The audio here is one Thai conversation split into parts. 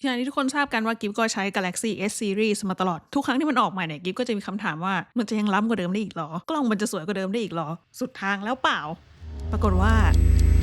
อย่างที่ทุกคนทราบกันว่ากิฟก็ใช้ Galaxy S Series มาตลอดทุกครั้งที่มันออกมาเนี่ยกิฟก็จะมีคำถามว่ามันจะยังล้ำกว่าเดิมได้อีกหรอกล้องมันจะสวยกว่าเดิมได้อีกหรอสุดทางแล้วเปล่าปรากฏว่า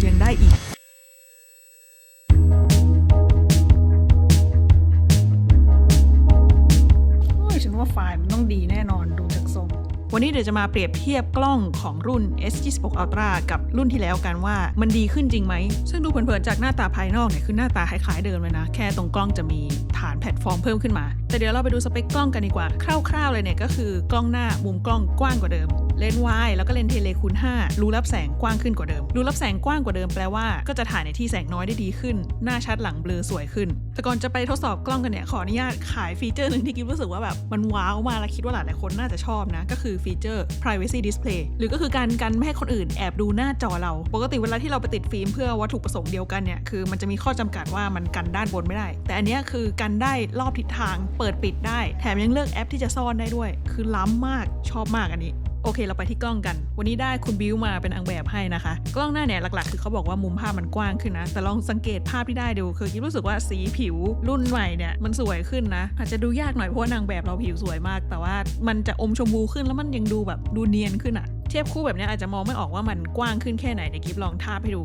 ยังได้อีกฉันว่าไฟล์มันต้องดีแน่นอนดูจากทรงวันนี้เดี๋ยวจะมาเปรียบเทียบกล้องของรุ่น S26 Ultra กับรุ่นที่แล้วกันว่ามันดีขึ้นจริงไหมซึ่งดูเผินๆจากหน้าตาภายนอกเนี่ยคือหน้าตาคล้ายๆเดิมเลยนะแค่ตรงกล้องจะมีฐานแพลตฟอร์มเพิ่มขึ้นมาแต่เดี๋ยวเราไปดูสเปคกล้องกันดีกว่าคร่าวๆเลยเนี่ยก็คือกล้องหน้ามุมกล้องกว้างกว่าเดิมเลนส์วายแล้วก็เลนส์เทเลคูณ5รูรับแสงกว้างขึ้นกว่าเดิมรูรับแสงกว้างกว่าเดิมแปลว่าก็จะถ่ายในที่แสงน้อยได้ดีขึ้นหน้าชัดหลังเบลอสวยขึ้นแต่ก่อนจะไปทดสอบกล้องกันเนี่ยขออนุญาตขายฟีเจอร์นึงที่กิ๊บรู้สึกว่าแบบมันว้าวมากและคิดว่าหลายๆคนน่าจะชอบนะก็คือฟีเจอร์ privacy display หรือก็คือการกันไม่ให้คนอื่นแอบดูหน้าจอเราปกติเวลาที่เราไปติดฟิล์มเพื่อวัตถุประสงค์เดียวกันเนี่ยคือมันจะมีข้อจำกัดว่ามันกันด้านบนไม่ได้แต่อันนี้คือกันได้รอบทิศทางเปิดปิดได้แถมยังเลือกแอปที่จะซ่อนได้ด้วยคือล้ำมากชอบมากอันนี้โอเคเราไปที่กล้องกันวันนี้ได้คุณบิวมาเป็นอังแบบให้นะคะกล้องหน้าเนี่ยหลักๆคือเขาบอกว่ามุมภาพมันกว้างขึ้นนะแต่ลองสังเกตภาพที่ได้ดูคือคิดรู้สึกว่าสีผิวรุ่นใหม่เนี่ยมันสวยขึ้นนะอาจจะดูยากหน่อยเพราะว่านางแบบเราผิวสวยมากแต่ว่ามันจะอมชมพูขึ้นแล้วมันยังดูแบบดูเนียนขึ้นอะเทียบคู่แบบนี้อาจจะมองไม่ออกว่ามันกว้างขึ้นแค่ไหนเดี๋ยวกิฟลองทาบให้ดู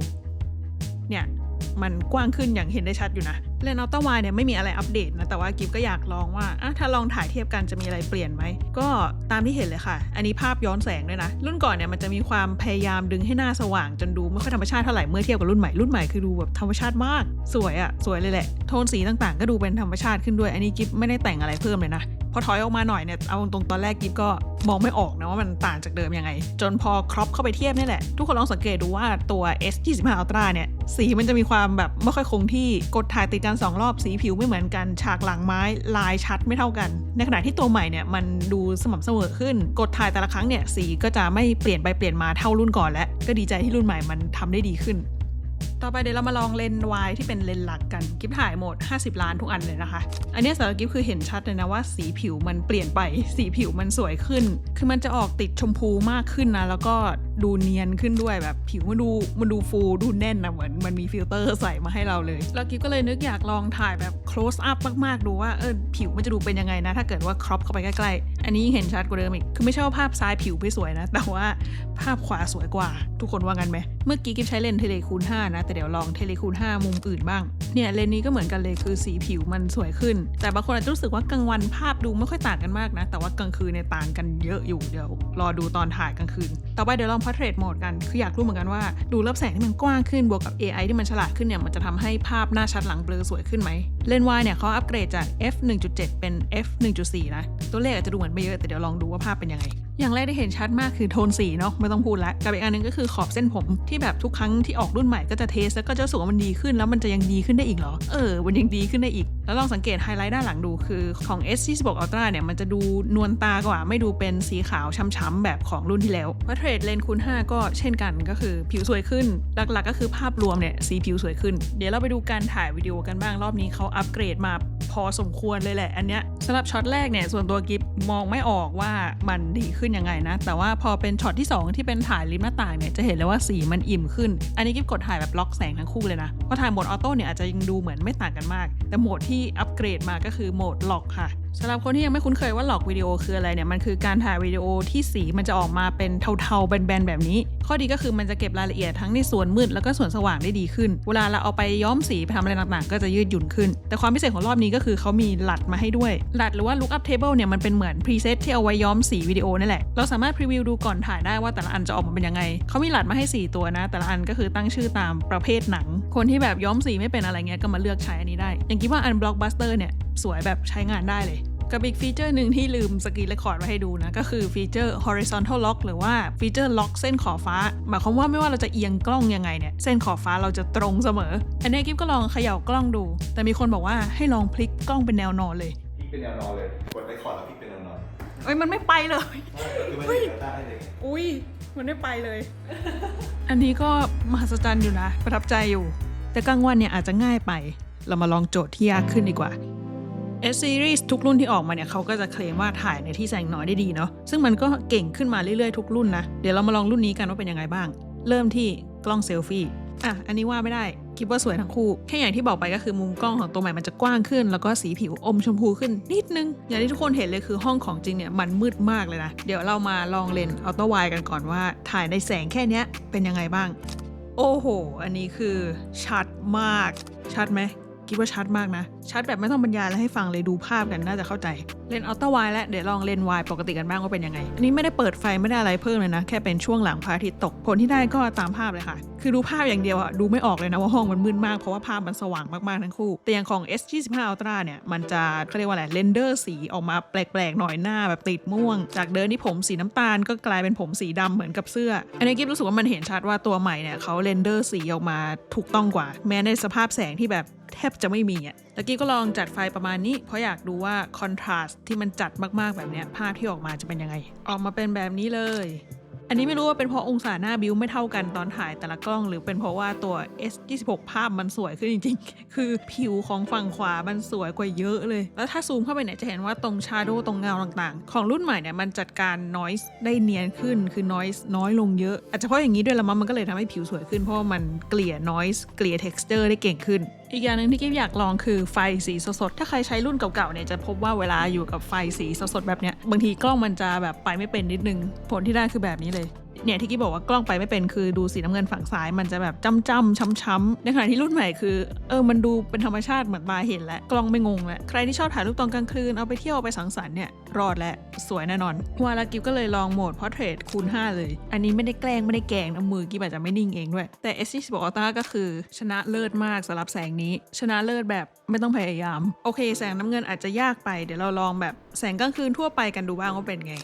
เนี่ยมันกว้างขึ้นอย่างเห็นได้ชัดอยู่นะเลนส์อัลตร้าไวด์เนี่ยไม่มีอะไรอัปเดตนะแต่ว่ากิฟก็อยากลองว่าถ้าลองถ่ายเทียบกันจะมีอะไรเปลี่ยนไหมก็ตามที่เห็นเลยค่ะอันนี้ภาพย้อนแสงด้วยนะรุ่นก่อนเนี่ยมันจะมีความพยายามดึงให้หน้าสว่างจนดูไม่ค่อยธรรมชาติเท่าไหร่เมื่อเทียบกับรุ่นใหม่คือดูแบบธรรมชาติมากสวยอะสวยเลยแหละโทนสีต่างๆก็ดูเป็นธรรมชาติขึ้นด้วยอันนี้กิฟไม่ได้แต่งอะไรเพิ่มเลยนะพอถอยออกมาหน่อยเนี่ยเอาตรงตอนแรกกิฟก็มองไม่ออกนะว่ามันต่างจากเดิมยังไงจนพอครอปเข้าไปเทียบนี่แหละทุกคนลองสังเกตดูว่าตัว S25 Ultra เนี่ยสีมันจะมีความแบบไม่ค่อยคงที่กดถ่ายติดกัน2รอบสีผิวไม่เหมือนกันฉากหลังไม้ลายชัดไม่เท่ากันในขณะที่ตัวใหม่เนี่ยมันดูสม่ำเสมอขึ้นกดถ่ายแต่ละครั้งเนี่ยสีก็จะไม่เปลี่ยนไปเปลี่ยนมาเท่ารุ่นก่อนแล้วก็ดีใจที่รุ่นใหม่มันทำได้ดีขึ้นต่อไปเดี๋ยวเรามาลองเลนส์วายที่เป็นเลนส์หลักกันกิฟถ่ายโหมด50ล้านทุกอันเลยนะคะอันนี้สำหรับกิฟคือเห็นชัดเลยนะว่าสีผิวมันเปลี่ยนไปสีผิวมันสวยขึ้นคือมันจะออกติดชมพูมากขึ้นนะแล้วก็ดูเนียนขึ้นด้วยแบบผิวมันดูฟูดูแน่นนะเหมือนมันมีฟิลเตอร์ใส่มาให้เราเลยแล้วกิฟก็เลยนึกอยากลองถ่ายแบบ close up มากๆดูว่าผิวมันจะดูเป็นยังไงนะถ้าเกิดว่าครอปเข้าไปใกล้ๆอันนี้เห็นชัดกว่าเดิมอีกคือไม่ใช่ว่าภาพซ้ายผิวไม่สวยนะแต่ว่าภาพขวาสวยกว่าทุกคนว่างั้นไหมเมื่อกี้กิฟใช้เลนส์เทเลคูณ5นะแต่เดี๋ยวลองเทเลคูณ5มุมอื่นบ้างเนี่ยเลนส์นี้ก็เหมือนกันเลยคือสีผิวมันสวยขึ้นแต่บางคนอาจจะรู้สึกว่ากลางวันภาพดูไม่ค่อยต่างกันมากนะแต่ว่ากลางคืนเนี่ยต่างกันเยอะอยู่เดี๋ยวรอดูตอนถ่ายกลางคืนต่อไปเดี๋ยวลอง portrait mode กันคืออยากรู้เหมือนกันว่าดูรับแสงที่มันกว้างขึ้นบวกกับ AI ที่มันฉลาดขึ้นเนี่ยมันจะทำให้ภาพหน้าชัดหลังเบลอสวยขึ้นไหมเลนส์วายเนี่ยเขาอัปเกรดจาก f 1.7 เป็น f 1.4 นะตัวเลขอาจจะดูเหมือนไม่เยอะแต่เดี๋ยวลองดูว่าภาพเป็นยังไงอย่างแรกที่เห็นชัดมากคือโทนสีเนาะไม่ต้องพูดละกับอีกอันนึงก็คือขอบเส้นผมที่แบบทุกครั้งที่ออกรุ่นใหม่ก็จะเทสแล้วก็จะรู้สึกว่ามันดีขึ้นแล้วมันจะยังดีขึ้นได้อีกเหรอมันยังดีขึ้นได้อีกแล้วลองสังเกตไฮไลท์ด้านหลังดูคือของ S26 Ultra เนี่ยมันจะดูนวลตากว่าไม่ดูเป็นสีขาวช้ำๆแบบของรุ่นที่แล้วPortrait Lens คูณ5ก็เช่นกันก็คือผิวสวยขึ้นหลักๆก็คือภาพรวมเนี่ยสีผิวสวยขึ้นเดี๋ยวเราไปดูการถ่ายวิดีโอกันบ้างรอบนี้เขาอัปเกรดมาพอสมควรเลยแหละอันเนี้ยสำหรับช็อตแรกเนี่ยส่วนตัวกิฟมองไม่ออกว่ามันดีขึ้นยังไงนะแต่ว่าพอเป็นช็อตที่2ที่เป็นถ่ายริมหน้าต่างเนี่ยจะเห็นเลยว่าสีมันอิ่มขึ้นอันนี้กิฟกดถ่ายแบบล็อกแสงทั้งคู่เลยนะพอถ่ายโหมดออโต้เนี่ยอาจจะยังดูเหมือนไม่ต่างกันมากแต่โหมดที่อัปเกรดมาก็คือโหมดล็อกค่ะสำหรับคนที่ยังไม่คุ้นเคยว่าล็อกวิดีโอคืออะไรเนี่ยมันคือการถ่ายวิดีโอที่สีมันจะออกมาเป็นเทาๆแบนๆแบบนี้ข้อดีก็คือมันจะเก็บรายละเอียดทั้งในส่วนมืดแล้วก็ส่วนสว่างได้ดีขึ้นเวลาเราเอาไปย้อมสีไปทำอะไรต่างๆก็จะยืดหยุ่นขึ้นแต่ความพิเศษของรอบนี้ก็คือเขามีหลัดมาให้ด้วยหลัดหรือว่า lookup table เนี่ยมันเป็นเหมือน preset ที่เอาไว้ย้อมสีวิดีโอนั่นแหละเราสามารถพรีวิวดูก่อนถ่ายได้ว่าแต่ละอันจะออกมาเป็นยังไงเขามีหลัดมาให้4ตัวนะแต่ละอันก็คือตั้งชื่อตามประเภทหนังคนที่แบบย้อมสีไม่เป็นอะไรเงี้ยก็มาเลือกใช้อันนี้ได้อย่างคิดว่าอัน blockbuster เนี่ยสวยแบบใช้งานได้เลยกับอีกฟีเจอร์หนึ่งที่ลืมสกรีนเรคคอร์ดไว้ให้ดูนะก็คือฟีเจอร์ horizontal lock หรือว่าฟีเจอร์ล็อกเส้นขอบฟ้าหมายความว่าไม่ว่าเราจะเอียงกล้องยังไงเนี่ยเส้นขอบฟ้าเราจะตรงเสมออันนี้กิ๊บก็ลองเขย่ากล้องดูแต่มีคนบอกว่าให้ลองพลิกกล้องเป็นแนวนอนเลยพลิกเป็นแนวนอนเลยกดเรคคอร์ดแล้วพลิกเป็นแนวนอนมันไม่ไปเลยคือมันเป็นได้เลยอุ้ยมันไม่ไปเลยอันนี้ก็มหัศจรรย์อยู่นะประทับใจอยู่แต่กลางวันเนี่ยอาจจะง่ายไปเรามาลองโจทย์ที่ยากขึ้นดีกว่าS Series ทุกรุ่นที่ออกมาเนี่ยเขาก็จะเคลมว่าถ่ายในที่แสงน้อยได้ดีเนาะซึ่งมันก็เก่งขึ้นมาเรื่อยๆทุกรุ่นนะเดี๋ยวเรามาลองรุ่นนี้กันว่าเป็นยังไงบ้างเริ่มที่กล้องเซลฟี่อันนี้ว่าไม่ได้ คิดว่าสวยทั้งคู่แค่อย่างที่บอกไปก็คือมุมกล้องของตัวใหม่มันจะกว้างขึ้นแล้วก็สีผิวอมชมพูขึ้นนิดนึงอย่างที่ทุกคนเห็นเลยคือห้องของจริงเนี่ยมันมืดมากเลยนะเดี๋ยวเรามาลองเลนส์อัลตร้าไวด์กันก่อนว่าถ่ายในแสงแค่เนี้ยเป็นยังไงบ้างโอ้โหอันนี้คือชัดมากชัดไหมคิดว่าชัดมากนะชัดแบบไม่ต้องบรรยายแล้วให้ฟังเลยดูภาพกันน่าจะเข้าใจเลนส์อัลตร้าไวด์แล้วเดี๋ยวลองเลนส์ไวด์ปกติกันบ้างว่าเป็นยังไงอันนี้ไม่ได้เปิดไฟไม่ได้อะไรเพิ่มเลยนะแค่เป็นช่วงหลังพระอาทิตย์ตกผลที่ได้ก็ตามภาพเลยค่ะคือดูภาพอย่างเดียวอะดูไม่ออกเลยนะว่าห้องมันมืดมากเพราะว่าภาพมันสว่างมากๆทั้งคู่แต่อย่างของ S25 Ultra เนี่ยมันจะเขาเรียกว่าอะไรเรนเดอร์สีออกมาแปลกๆหน่อยหน้าแบบติดม่วงจากเดิมที่ผมสีน้ำตาลก็กลายเป็นผมสีดำเหมือนกับเสื้ออันนี้กิ๊บรู้สึกว่ามันเห็นชัดว่าตัวใหม่เนี่ยเขาเรนเดอร์สีออกมาถูกต้องกว่าแม้ในสภาพแสงที่แบบแทบจะไม่มีอ่ะแล้วกี้ก็ลองจัดไฟประมาณนี้เพราะอยากดูว่าคอนทราสต์ที่มันจัดมากๆแบบเนี้ยภาพที่ออกมาจะเป็นยังไงออกมาเป็นแบบนี้เลยอันนี้ไม่รู้ว่าเป็นเพราะองศาหน้าบิวไม่เท่ากันตอนถ่ายแต่ละกล้องหรือเป็นเพราะว่าตัว S26 ภาพมันสวยขึ้นจริงๆ คือผิวของฝั่งขวามันสวยกว่าเยอะเลยแล้วถ้าซูมเข้าไปเนี่ยจะเห็นว่าตรงชาโดว์ตรงเงาต่างๆของรุ่นใหม่เนี่ยมันจัดการ noise ได้เนียนขึ้นคือ noise น้อยลงเยอะอาจจะเพราะอย่างนี้ด้วยละมั้งมันก็เลยทำให้ผิวสวยขึ้นเพราะว่ามันเกลี่ย noise เกลี่ย texture ได้เก่งขึ้นอีกอย่างหนึ่งที่กิ๊บอยากลองคือไฟสีสดๆถ้าใครใช้รุ่นเก่าๆเนี่ยจะพบว่าเวลาอยู่กับไฟสีสดๆแบบเนี้ยบางทีกล้องมันจะแบบไปไม่เป็นนิดนึงผลที่ได้คือแบบนี้เลยเนี่ยที่กิ๊บบอกว่ากล้องไปไม่เป็นคือดูสีน้ำเงินฝั่งซ้ายมันจะแบบจ้ำๆช้ำๆในขณะที่รุ่นใหม่คือมันดูเป็นธรรมชาติเหมือนตาเห็นแล้วกล้องไม่งงแล้วใครที่ชอบถ่ายรูปตอนกลางคืนเอาไปเที่ยวเอาไปสังสรรค์เนี่ยรอดและสวยแน่นอนว่าแล้วกิ๊บก็เลยลองโหมด Portrait คูณ 5 เลยอันนี้ไม่ได้แกล้งไม่ได้แกล้งนะมือกิ๊บอาจจะไม่นิ่งเองด้วยแต่ S26 Ultra ก็คือชนะเลิศมากสำหรับแสงนี้ชนะเลิศแบบไม่ต้องพยายามโอเคแสงน้ำเงินอาจจะยากไปเดี๋ยวเราลองแบบแสงกลางคืนทั่วไปกันดูบ้างว่าเป็นไง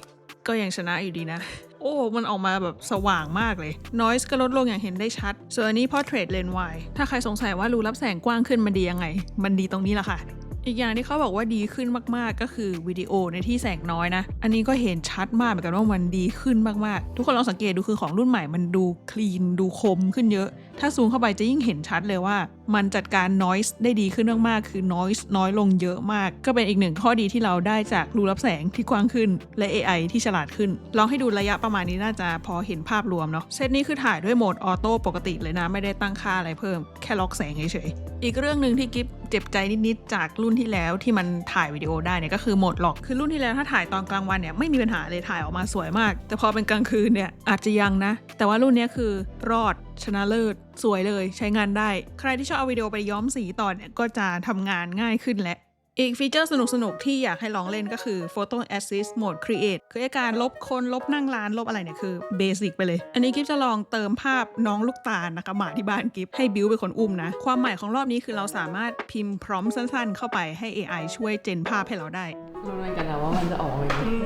ก็ยังชนะอยู่ดีนะโอ้มันออกมาแบบสว่างมากเลย noise ก็ลดลงอย่างเห็นได้ชัดส่วนอันนี้ portrait lens wide ถ้าใครสงสัยว่ารูรับแสงกว้างขึ้นมันดียังไงมันดีตรงนี้แหละค่ะอีกอย่างที่เขาบอกว่าดีขึ้นมากๆก็คือวิดีโอในที่แสงน้อยนะอันนี้ก็เห็นชัดมากเหมือนกันว่ามันดีขึ้นมากๆทุกคนลองสังเกตดูคือของรุ่นใหม่มันดูคลีนดูคมขึ้นเยอะถ้าซูมเข้าไปจะยิ่งเห็นชัดเลยว่ามันจัดการ noise ได้ดีขึ้นมากๆคือ noise น้อยลงเยอะมากก็เป็นอีกหนึ่งข้อดีที่เราได้จากรูรับแสงที่กว้างขึ้นและ AI ที่ฉลาดขึ้นลองให้ดูระยะประมาณนี้น่าจะพอเห็นภาพรวมเนาะเซตนี้คือถ่ายด้วยโหมดออโต้ปกติเลยนะไม่ได้ตั้งค่าอะไรเพิ่มแค่ล็อกแสงเฉยๆอีกเรื่องนึงที่กิ๊บเจ็บใจนิดๆจากรุ่นที่แล้วที่มันถ่ายวิดีโอได้เนี่ยก็คือโหมดล็อกคือรุ่นที่แล้วถ้าถ่ายตอนกลางวันเนี่ยไม่มีปัญหาเลยถ่ายออกมาสวยมากแต่พอเป็นกลางคืนเนี่ยอาจจะยังนะแต่ว่ารุ่นนี้คือรอดชนะเลิศสวยเลยใช้งานได้ใครที่ชอบเอาวิดีโอไปย้อมสีต่อเนี่ยก็จะทำงานง่ายขึ้นและอีกฟีเจอร์สนุกๆที่อยากให้ลองเล่นก็คือ Photo Assist Mode Create คือการลบคนลบนั่งร้านลบอะไรเนี่ยคือเบสิกไปเลยอันนี้กิ๊บจะลองเติมภาพน้องลูกตาลนะคะหมาที่บ้านกิ๊บให้บิวเป็นคนอุ้มนะความใหม่ของรอบนี้คือเราสามารถพิมพ์พร้อมสั้นๆเข้าไปให้ AI ช่วยเจนภาพให้เราได้ รู้ไหมกันนะว่ามันจะออกมาอย่างนี้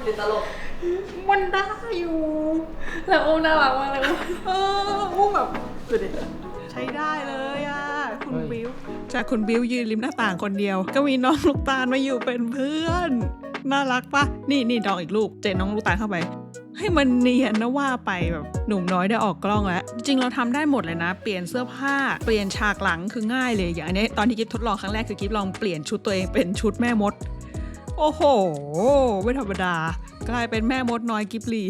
หรือตลก มันได้อยู่ แล้วอุ้มน่ารักมากเลย อุ้มแบบสุดเด็ดใช้ได้เลยอ่ะคุณบิวจากคุณบิวยืนริมหน้าต่างคนเดียวก็มีน้องลูกตาลมาอยู่เป็นเพื่อนน่ารักปะนี่ดองอีกลูกเจนน้องลูกตาลเข้าไปให้มันเนียนนะว่าไปแบบหนุ่มน้อยได้ออกกล้องแล้วจริงๆเราทำได้หมดเลยนะเปลี่ยนเสื้อผ้าเปลี่ยนฉากหลังคือง่ายเลยอย่างอันนี้ตอนที่กิ๊บทดลองครั้งแรกคือกิ๊บลองเปลี่ยนชุดตัวเองเป็นชุดแม่มดโอ้โหไม่ธรรมดากลายเป็นแม่มดน้อยกิ๊บลี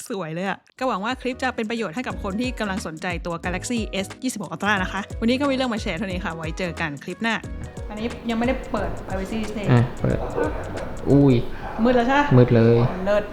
สวยเลยอะก็หวังว่าคลิปจะเป็นประโยชน์ให้กับคนที่กำลังสนใจตัว Galaxy S26 Ultra นะคะวันนี้ก็มีเรื่องมาแชร์เท่านี้ค่ะไว้เจอกันคลิปหน้าอันนี้ยังไม่ได้เปิด privacy setting เปิด อุ้ย มืดแล้วใช่ไหม มืดเลย เลิศ